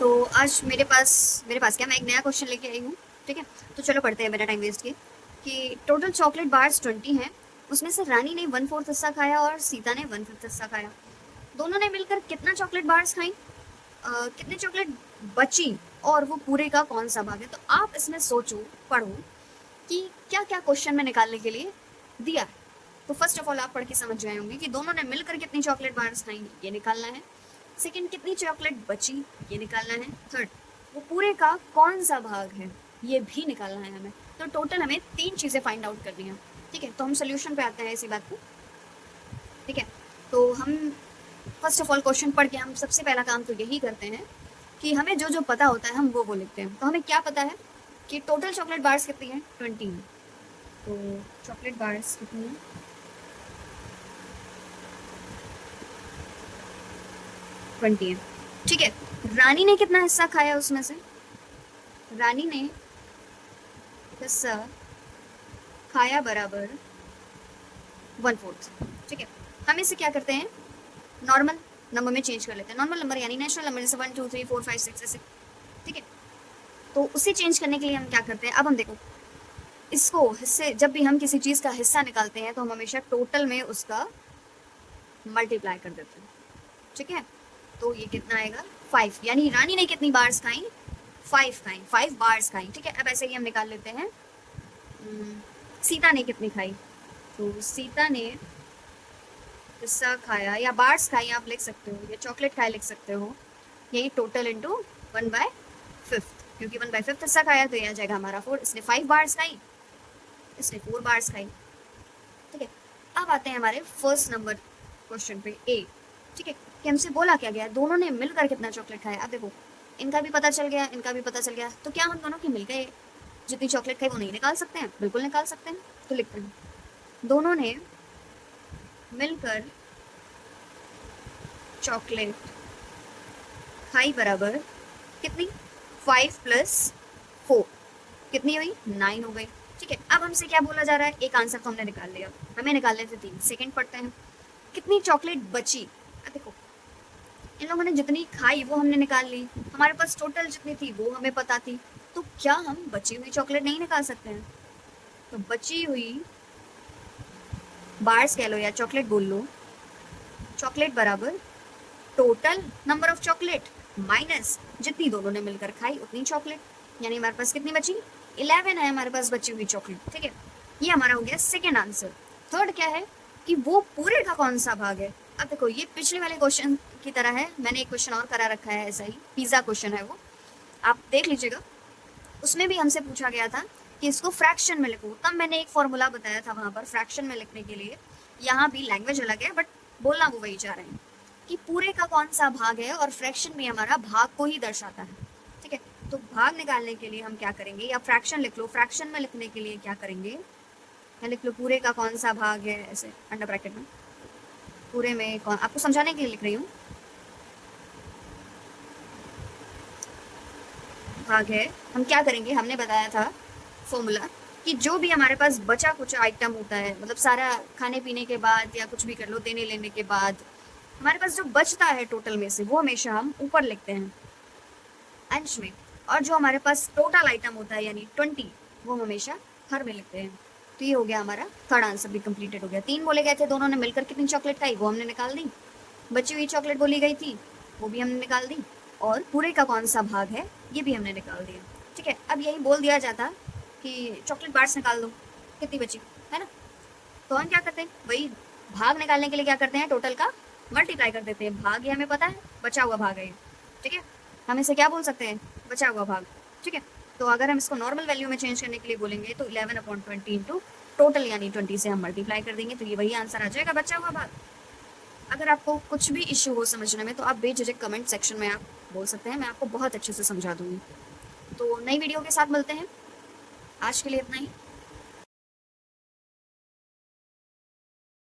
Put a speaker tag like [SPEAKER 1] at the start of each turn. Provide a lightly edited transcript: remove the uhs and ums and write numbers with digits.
[SPEAKER 1] तो आज मेरे पास क्या, मैं एक नया क्वेश्चन लेके आई हूँ। ठीक है, तो चलो पढ़ते हैं बिना टाइम वेस्ट किए। कि टोटल चॉकलेट बार्स 20 हैं, उसमें से रानी ने 1/4 हिस्सा खाया और सीता ने 1/5 हिस्सा खाया। दोनों ने मिलकर कितना चॉकलेट बार्स खाई, कितनी चॉकलेट बची, और वो पूरे का कौन सा भाग है। तो आप इसमें सोचो, पढ़ो कि क्या क्या क्वेश्चन में निकालने के लिए दिया है। तो फर्स्ट ऑफ ऑल आप पढ़ के समझ जाए होंगे कि दोनों ने मिलकर कितनी चॉकलेट बार्स खाई, ये निकालना है। सेकंड, कितनी चॉकलेट बची, ये निकालना है। थर्ड, वो पूरे का कौन सा भाग है, ये भी निकालना है हमें। तो टोटल हमें 3 चीज़ें फाइंड आउट करनी है। ठीक है, तो हम सोल्यूशन पे आते हैं इसी बात को। ठीक है, तो हम फर्स्ट ऑफ ऑल क्वेश्चन पढ़ के हम सबसे पहला काम तो यही करते हैं कि हमें जो जो पता होता है हम वो लिखते हैं। तो हमें क्या पता है कि टोटल चॉकलेट बार्स कितनी है, 20 है। तो चॉकलेट बार्स कितनी है, 20 है। ठीक है, रानी ने कितना हिस्सा खाया उसमें से, रानी ने हिस्सा खाया बराबर 1/4। ठीक है, हम इसे क्या करते हैं, नॉर्मल नंबर में चेंज कर लेते हैं। नॉर्मल नंबर यानी नेचुरल नंबर, जैसे 1 2 3 4 5 6 ऐसे। ठीक है, तो उसे चेंज करने के लिए हम क्या करते हैं, अब हम देखो इसको हिस्से, जब भी हम किसी चीज़ का हिस्सा निकालते हैं तो हम हमेशा टोटल में उसका मल्टीप्लाई कर देते हैं। ठीक है, तो ये कितना आएगा, 5। यानी रानी ने कितनी बार्स खाई, 5 खाई, 5 बार्स खाई। ठीक है, अब ऐसे ही हम निकाल लेते हैं सीता ने कितनी खाई। तो सीता ने हिस्सा खाया या बार्स खाई आप लिख सकते हो, या चॉकलेट खाए लिख सकते हो, यही टोटल इंटू 1/5, क्योंकि 1/5 हिस्सा खाया तो यह आ जाएगा हमारा 4। इसने 5 बार्स खाई, इसने 4 बार्स खाई। ठीक है, अब आते हैं हमारे फर्स्ट नंबर क्वेश्चन पे, ए। ठीक है, कि हमसे बोला क्या गया, दोनों ने मिलकर कितना चॉकलेट खाया। अब देखो इनका भी पता चल गया, इनका भी पता चल गया, तो क्या हम दोनों की मिलकर जितनी चॉकलेट खाई वो नहीं निकाल सकते हैं, बिल्कुल निकाल सकते हैं। तो लिखते हैं दोनों ने मिलकर चॉकलेट खाई बराबर कितनी, 5 + 4 कितनी हुई, 9 हो गई। ठीक है, अब हमसे क्या बोला जा रहा है, एक आंसर तो हमने निकाल लिया, हमें निकालने थे 3। सेकंड पढ़ते हैं, कितनी चॉकलेट बची। अब देखो इन लोगों ने जितनी खाई वो हमने निकाल ली, हमारे पास टोटल जितनी थी वो हमें पता थी। तो क्या हम बची हुई चॉकलेट नहीं निकाल सकते हैं। तो बची हुई बार्स कह लो या चॉकलेट बोल लो, चॉकलेट बराबर total number of chocolate minus जितनी दोनों ने मिलकर खाई उतनी चॉकलेट। यानी हमारे पास कितनी बची, 11 है हमारे पास बची हुई चॉकलेट। ठीक है, ये हमारा हो गया सेकेंड आंसर। थर्ड क्या है कि वो पूरे का कौन सा भाग है। अब देखो ये पिछले वाले क्वेश्चन की तरह है, मैंने एक क्वेश्चन और करा रखा है ऐसा ही, पिज्जा क्वेश्चन है वो, आप देख लीजिएगा। उसमें भी हमसे पूछा गया था कि इसको फ्रैक्शन में लिखो, तब मैंने एक फॉर्मूला बताया था वहां पर फ्रैक्शन में लिखने के लिए। यहाँ भी लैंग्वेज अलग है बट बोलना वो वही चाह रहे हैं कि पूरे का कौन सा भाग है, और फ्रैक्शन में हमारा भाग को ही दर्शाता है। ठीक है, तो भाग निकालने के लिए हम क्या करेंगे, या फ्रैक्शन लिख लो, फ्रैक्शन में लिखने के लिए क्या करेंगे, या लिख लो पूरे का कौन सा भाग है, ऐसे अंडर ब्रैकेट में पूरे में कौन, आपको समझाने के लिए लिख रही हूँ, भाग है। हम क्या करेंगे, हमने बताया था फॉर्मूला कि जो भी हमारे पास बचा कुछ आइटम होता है, मतलब सारा खाने पीने के बाद या कुछ भी कर लो देने लेने के बाद, हमारे पास जो बचता है टोटल में से वो हमेशा हम ऊपर लिखते हैं अंश में, और जो हमारे पास टोटल आइटम होता है यानी 20 वो हम हमेशा हर में लिखते हैं। तो ये हो गया हमारा थर्ड आंसर भी कंप्लीटेड हो गया। 3 बोले गए थे, दोनों ने मिलकर कितनी चॉकलेट खाई वो हमने निकाल दी, बची हुई चॉकलेट बोली गई थी वो भी हमने निकाल दी, और पूरे का कौन सा भाग है ये भी हमने निकाल दिया। ठीक है, अब यही बोल दिया जाता कि चॉकलेट बार्स निकाल दो कितनी बची, है ना। तो हम क्या करते हैं, वही भाग निकालने के लिए क्या करते हैं, टोटल का मल्टीप्लाई कर देते हैं। भाग ये हमें पता है, बचा हुआ भाग है ये। ठीक है, हम इसे क्या बोल सकते हैं, बचा हुआ भाग। ठीक है, तो अगर हम इसको नॉर्मल वैल्यू में चेंज करने के लिए बोलेंगे तो 11/20 इंटू टोटल यानी 20 से हम मल्टीप्लाई कर देंगे, तो ये वही आंसर आ जाएगा, बचा हुआ भाग। अगर आपको कुछ भी इश्यू हो समझने में तो आप बेझिझक कमेंट सेक्शन में आप बोल सकते हैं, मैं आपको बहुत अच्छे से समझा दूंगी। तो नई वीडियो के साथ मिलते हैं, आज के लिए इतना ही।